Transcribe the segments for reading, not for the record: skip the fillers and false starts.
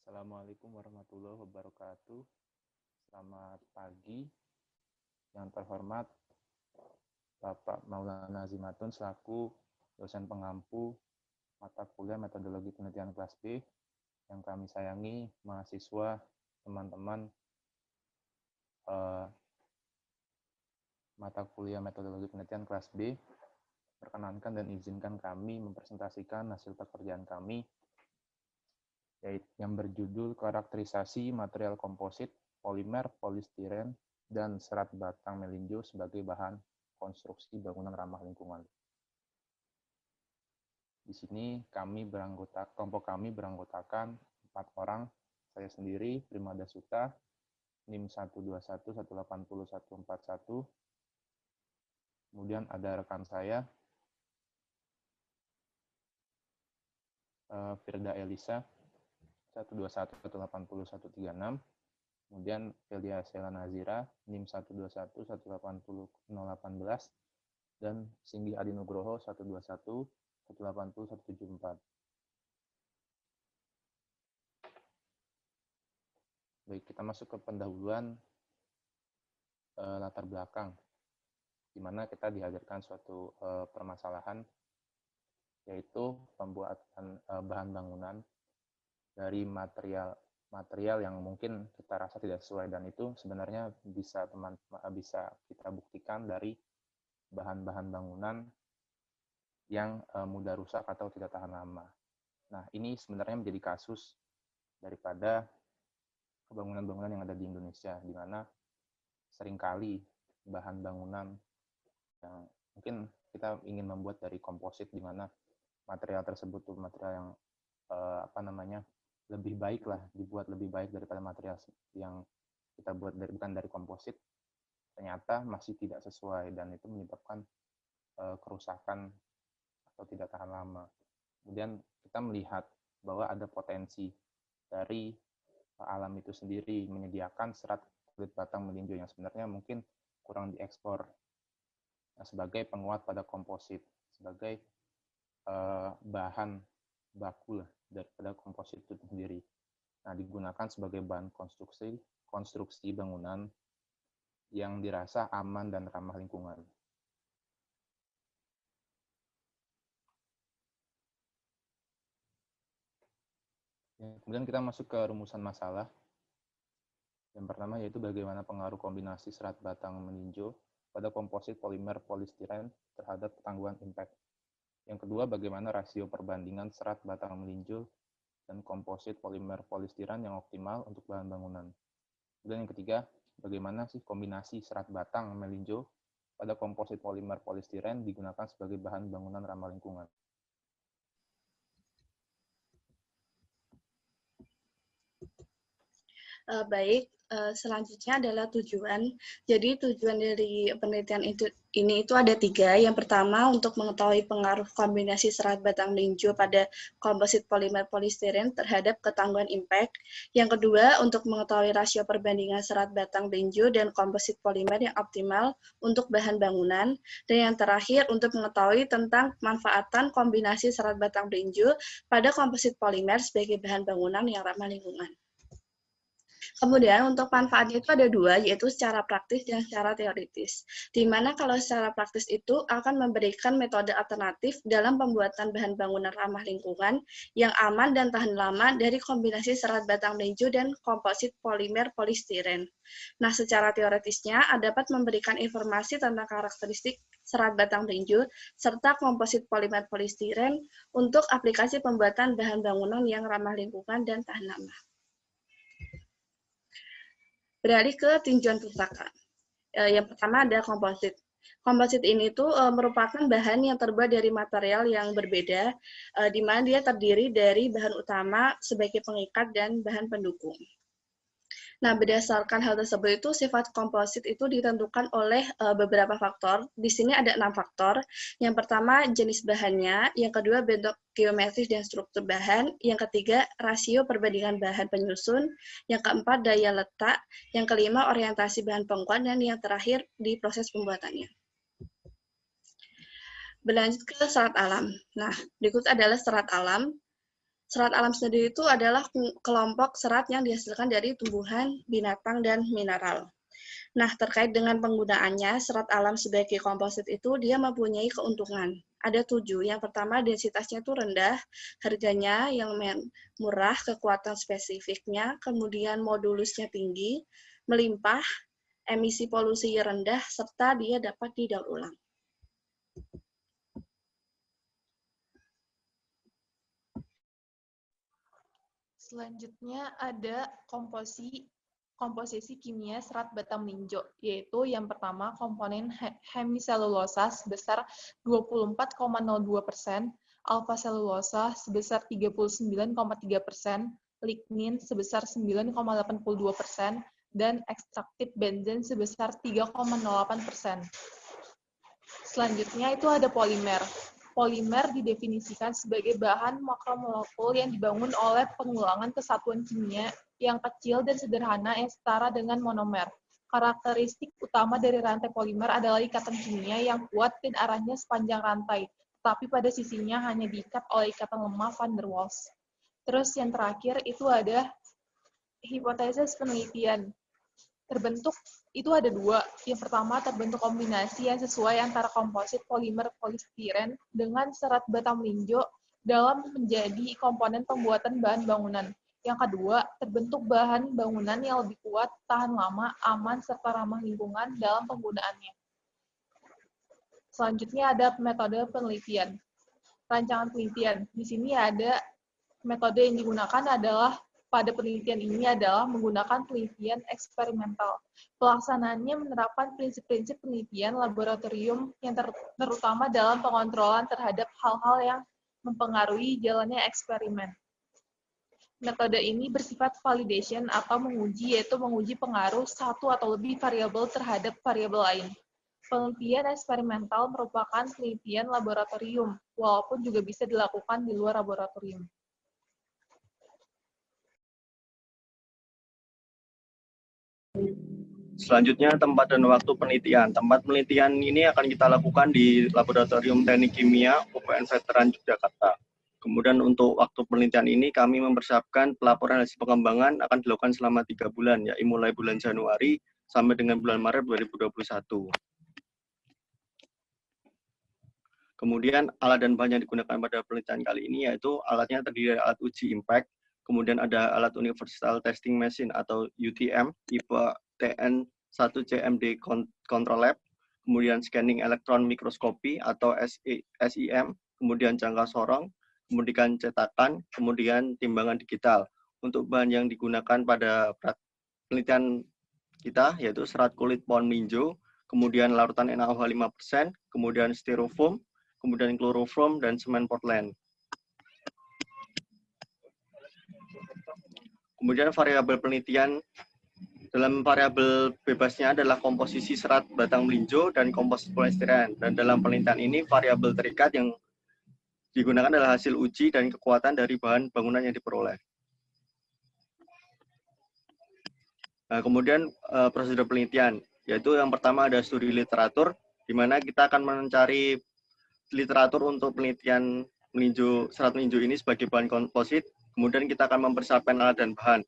Assalamualaikum warahmatullahi wabarakatuh. Selamat pagi. Yang terhormat Bapak Maulana Azimatun selaku dosen pengampu mata kuliah metodologi penelitian kelas B. Yang kami sayangi mahasiswa, teman-teman mata kuliah metodologi penelitian kelas B. Perkenankan dan izinkan kami mempresentasikan hasil pekerjaan kami yaitu yang berjudul karakterisasi material komposit, polimer, polistiren, dan serat batang melinjo sebagai bahan konstruksi bangunan ramah lingkungan. Di sini kelompok kami beranggotakan 4 orang, saya sendiri, Primada Suta, NIM 121180141, kemudian ada rekan saya, Firda Elisa, 121180136, kemudian Felia Sela Nazira, NIM 121180018, dan Singgi Adi Nugroho 121180174. Baik, kita masuk ke pendahuluan latar belakang, di mana kita dihadirkan suatu permasalahan, yaitu pembuatan bahan bangunan dari material yang mungkin kita rasa tidak sesuai, dan itu sebenarnya bisa kita buktikan dari bahan-bahan bangunan yang mudah rusak atau tidak tahan lama. Nah, ini sebenarnya menjadi kasus daripada bangunan-bangunan yang ada di Indonesia, di mana seringkali bahan bangunan yang mungkin kita ingin membuat dari komposit, di mana material tersebut tuh material yang lebih baik lah, dibuat lebih baik daripada material yang kita buat bukan dari komposit, ternyata masih tidak sesuai, dan itu menyebabkan kerusakan atau tidak tahan lama. Kemudian kita melihat bahwa ada potensi dari alam itu sendiri menyediakan serat kulit batang melinjo yang sebenarnya mungkin kurang diekspor sebagai penguat pada komposit, sebagai bahan baku lah daripada komposit itu sendiri. Nah, digunakan sebagai bahan konstruksi bangunan yang dirasa aman dan ramah lingkungan. Kemudian kita masuk ke rumusan masalah. Yang pertama yaitu bagaimana pengaruh kombinasi serat batang melinjo pada komposit polimer polistiren terhadap ketangguhan impact. Yang kedua, bagaimana rasio perbandingan serat batang melinjo dan komposit polimer polistiren yang optimal untuk bahan bangunan. Dan yang ketiga, bagaimana sih kombinasi serat batang melinjo pada komposit polimer polistiren digunakan sebagai bahan bangunan ramah lingkungan. Baik, selanjutnya adalah tujuan. Jadi tujuan dari penelitian ini ada 3. Yang pertama, untuk mengetahui pengaruh kombinasi serat batang melinjo pada komposit polimer polistiren terhadap ketangguhan impact. Yang kedua, untuk mengetahui rasio perbandingan serat batang melinjo dan komposit polimer yang optimal untuk bahan bangunan. Dan yang terakhir, untuk mengetahui tentang pemanfaatan kombinasi serat batang melinjo pada komposit polimer sebagai bahan bangunan yang ramah lingkungan. Kemudian untuk manfaatnya itu ada 2, yaitu secara praktis dan secara teoritis. Di mana kalau secara praktis itu akan memberikan metode alternatif dalam pembuatan bahan bangunan ramah lingkungan yang aman dan tahan lama dari kombinasi serat batang melinjo dan komposit polimer polistiren. Nah, secara teoritisnya dapat memberikan informasi tentang karakteristik serat batang melinjo serta komposit polimer polistiren untuk aplikasi pembuatan bahan bangunan yang ramah lingkungan dan tahan lama. Beralih ke tinjauan kerusakan. Yang pertama ada komposit. Komposit ini merupakan bahan yang terbuat dari material yang berbeda, di mana dia terdiri dari bahan utama sebagai pengikat dan bahan pendukung. Nah, berdasarkan hal tersebut sifat komposit itu ditentukan oleh beberapa faktor. Di sini ada 6 faktor. Yang pertama, jenis bahannya. Yang kedua, bentuk geometris dan struktur bahan. Yang ketiga, rasio perbandingan bahan penyusun. Yang keempat, daya letak. Yang kelima, orientasi bahan penguat. Dan yang terakhir, di proses pembuatannya. Berlanjut ke serat alam. Nah, berikut adalah serat alam. Serat alam sendiri itu adalah kelompok serat yang dihasilkan dari tumbuhan, binatang, dan mineral. Nah, terkait dengan penggunaannya, serat alam sebagai komposit itu dia mempunyai keuntungan. Ada 7. Yang pertama, densitasnya itu rendah, harganya yang murah, kekuatan spesifiknya, kemudian modulusnya tinggi, melimpah, emisi polusi rendah, serta dia dapat didaur ulang. Selanjutnya ada komposisi kimia serat bata melinjo, yaitu yang pertama komponen hemiselulosa sebesar 24,02%, alfa selulosa sebesar 39,3%, lignin sebesar 9,82%, dan ekstraktif benzen sebesar 3,08%. Selanjutnya itu ada polimer. Polimer didefinisikan sebagai bahan makromolekul yang dibangun oleh pengulangan kesatuan kimia yang kecil dan sederhana yang setara dengan monomer. Karakteristik utama dari rantai polimer adalah ikatan kimia yang kuat dan arahnya sepanjang rantai, tetapi pada sisinya hanya diikat oleh ikatan lemah van der Waals. Terus yang terakhir itu ada hipotesis penelitian. Terbentuk itu ada 2. Yang pertama, terbentuk kombinasi yang sesuai antara komposit polimer polistiren dengan serat bata melinjo dalam menjadi komponen pembuatan bahan bangunan. Yang kedua, terbentuk bahan bangunan yang lebih kuat, tahan lama, aman, serta ramah lingkungan dalam penggunaannya. Selanjutnya ada metode penelitian. Rancangan penelitian. Di sini ada metode yang digunakan adalah pada penelitian ini adalah menggunakan penelitian eksperimental. Pelaksanaannya menerapkan prinsip-prinsip penelitian laboratorium yang terutama dalam pengontrolan terhadap hal-hal yang mempengaruhi jalannya eksperimen. Metode ini bersifat validation atau menguji, yaitu menguji pengaruh satu atau lebih variabel terhadap variabel lain. Penelitian eksperimental merupakan penelitian laboratorium, walaupun juga bisa dilakukan di luar laboratorium. Selanjutnya, tempat dan waktu penelitian. Tempat penelitian ini akan kita lakukan di Laboratorium Teknik Kimia UPN Veteran Yogyakarta. Kemudian untuk waktu penelitian ini kami mempersiapkan pelaporan hasil pengembangan akan dilakukan selama 3 bulan, yaitu mulai bulan Januari sampai dengan bulan Maret 2021. Kemudian alat dan bahan yang digunakan pada penelitian kali ini yaitu alatnya terdiri dari alat uji impact, kemudian ada alat Universal Testing Machine atau UTM tipe TN1CMD Control Lab, kemudian scanning elektron mikroskopi atau SIM, kemudian jangka sorong, kemudian cetakan, kemudian timbangan digital. Untuk bahan yang digunakan pada penelitian kita yaitu serat kulit pohon melinjo, kemudian larutan NaOH 5%, kemudian styrofoam, kemudian kloroform, dan semen Portland. Kemudian variabel penelitian, dalam variabel bebasnya adalah komposisi serat batang melinjo dan komposit polistiren. Dan dalam penelitian ini variabel terikat yang digunakan adalah hasil uji dan kekuatan dari bahan bangunan yang diperoleh. Nah, kemudian prosedur penelitian, yaitu yang pertama ada studi literatur, di mana kita akan mencari literatur untuk penelitian serat melinjo ini sebagai bahan komposit. Kemudian kita akan mempersiapkan alat dan bahan.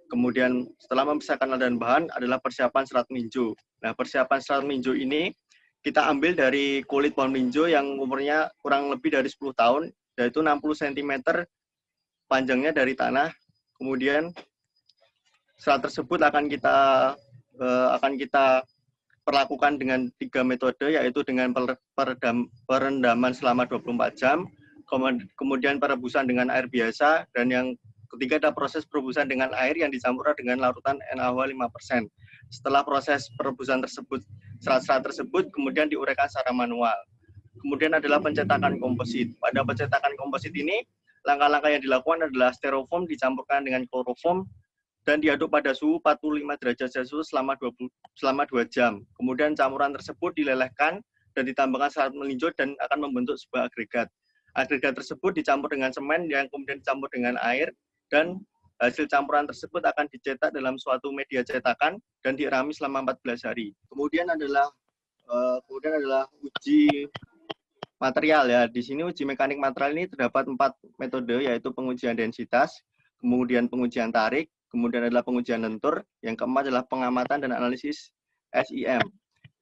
Kemudian setelah mempersiapkan alat dan bahan adalah persiapan serat melinjo. Nah, persiapan serat melinjo ini kita ambil dari kulit pohon melinjo yang umurnya kurang lebih dari 10 tahun, yaitu 60 cm panjangnya dari tanah. Kemudian serat tersebut akan kita perlakukan dengan 3 metode, yaitu dengan perendaman selama 24 jam, kemudian perebusan dengan air biasa, dan yang ketiga ada proses perebusan dengan air yang dicampur dengan larutan NaOH 5%. Setelah proses perebusan tersebut, serat-serat tersebut kemudian diuraikan secara manual. Kemudian adalah pencetakan komposit. Pada pencetakan komposit ini, langkah-langkah yang dilakukan adalah styrofoam dicampurkan dengan kloroform dan diaduk pada suhu 45 derajat Celcius selama 2 jam. Kemudian campuran tersebut dilelehkan dan ditambahkan serat melinjo dan akan membentuk sebuah agregat. Agregat tersebut dicampur dengan semen yang kemudian dicampur dengan air, dan hasil campuran tersebut akan dicetak dalam suatu media cetakan dan dierami selama 14 hari. Kemudian adalah material ya. Di sini uji mekanik material ini terdapat 4 metode, yaitu pengujian densitas, kemudian pengujian tarik, kemudian adalah pengujian lentur, yang keempat adalah pengamatan dan analisis SIM.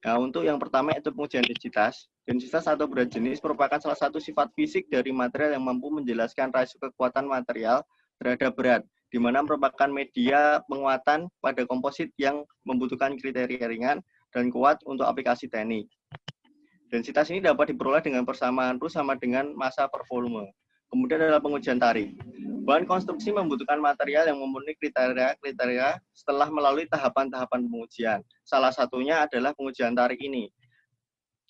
Nah, untuk yang pertama itu pengujian densitas. Densitas atau berat jenis merupakan salah satu sifat fisik dari material yang mampu menjelaskan rasio kekuatan material terhadap berat, di mana merupakan media penguatan pada komposit yang membutuhkan kriteria ringan dan kuat untuk aplikasi teknik. Densitas ini dapat diperoleh dengan persamaan ρ sama dengan massa per volume. Kemudian adalah pengujian tarik. Bahan konstruksi membutuhkan material yang memenuhi kriteria setelah melalui tahapan-tahapan pengujian. Salah satunya adalah pengujian tarik ini.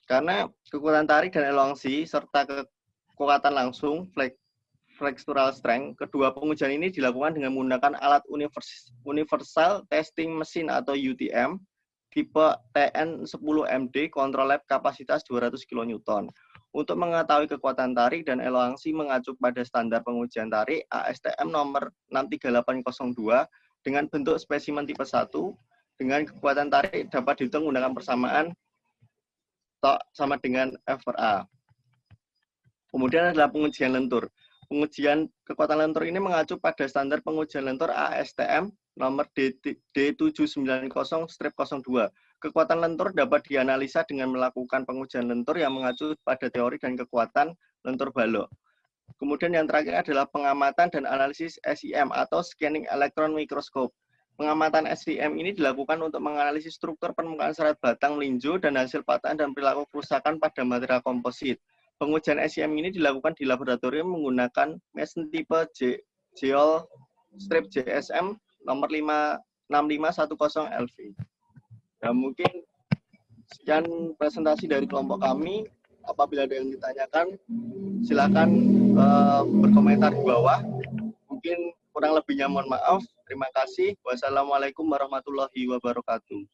Karena kekuatan tarik dan elongsi serta kekuatan langsung flexural strength, kedua pengujian ini dilakukan dengan menggunakan alat Universal Testing Machine atau UTM tipe TN10MD Control Lab kapasitas 200 kN. Untuk mengetahui kekuatan tarik dan elongsi mengacu pada standar pengujian tarik ASTM nomor 63802 dengan bentuk spesimen tipe 1 dengan kekuatan tarik dapat dihitung menggunakan persamaan sama dengan F/A. Kemudian adalah pengujian lentur. Pengujian kekuatan lentur ini mengacu pada standar pengujian lentur ASTM nomor D790/02. Kekuatan lentur dapat dianalisa dengan melakukan pengujian lentur yang mengacu pada teori dan kekuatan lentur balok. Kemudian yang terakhir adalah pengamatan dan analisis SIM atau Scanning Electron Microscope. Pengamatan SIM ini dilakukan untuk menganalisis struktur permukaan serat batang melinjo dan hasil patahan dan perilaku kerusakan pada material komposit. Pengujian SIM ini dilakukan di laboratorium menggunakan mesin tipe Geol strip JSM nomor 65110 LV. Nah, mungkin sekian presentasi dari kelompok kami. Apabila ada yang ditanyakan, silakan berkomentar di bawah. Mungkin kurang lebihnya mohon maaf. Terima kasih. Wassalamualaikum warahmatullahi wabarakatuh.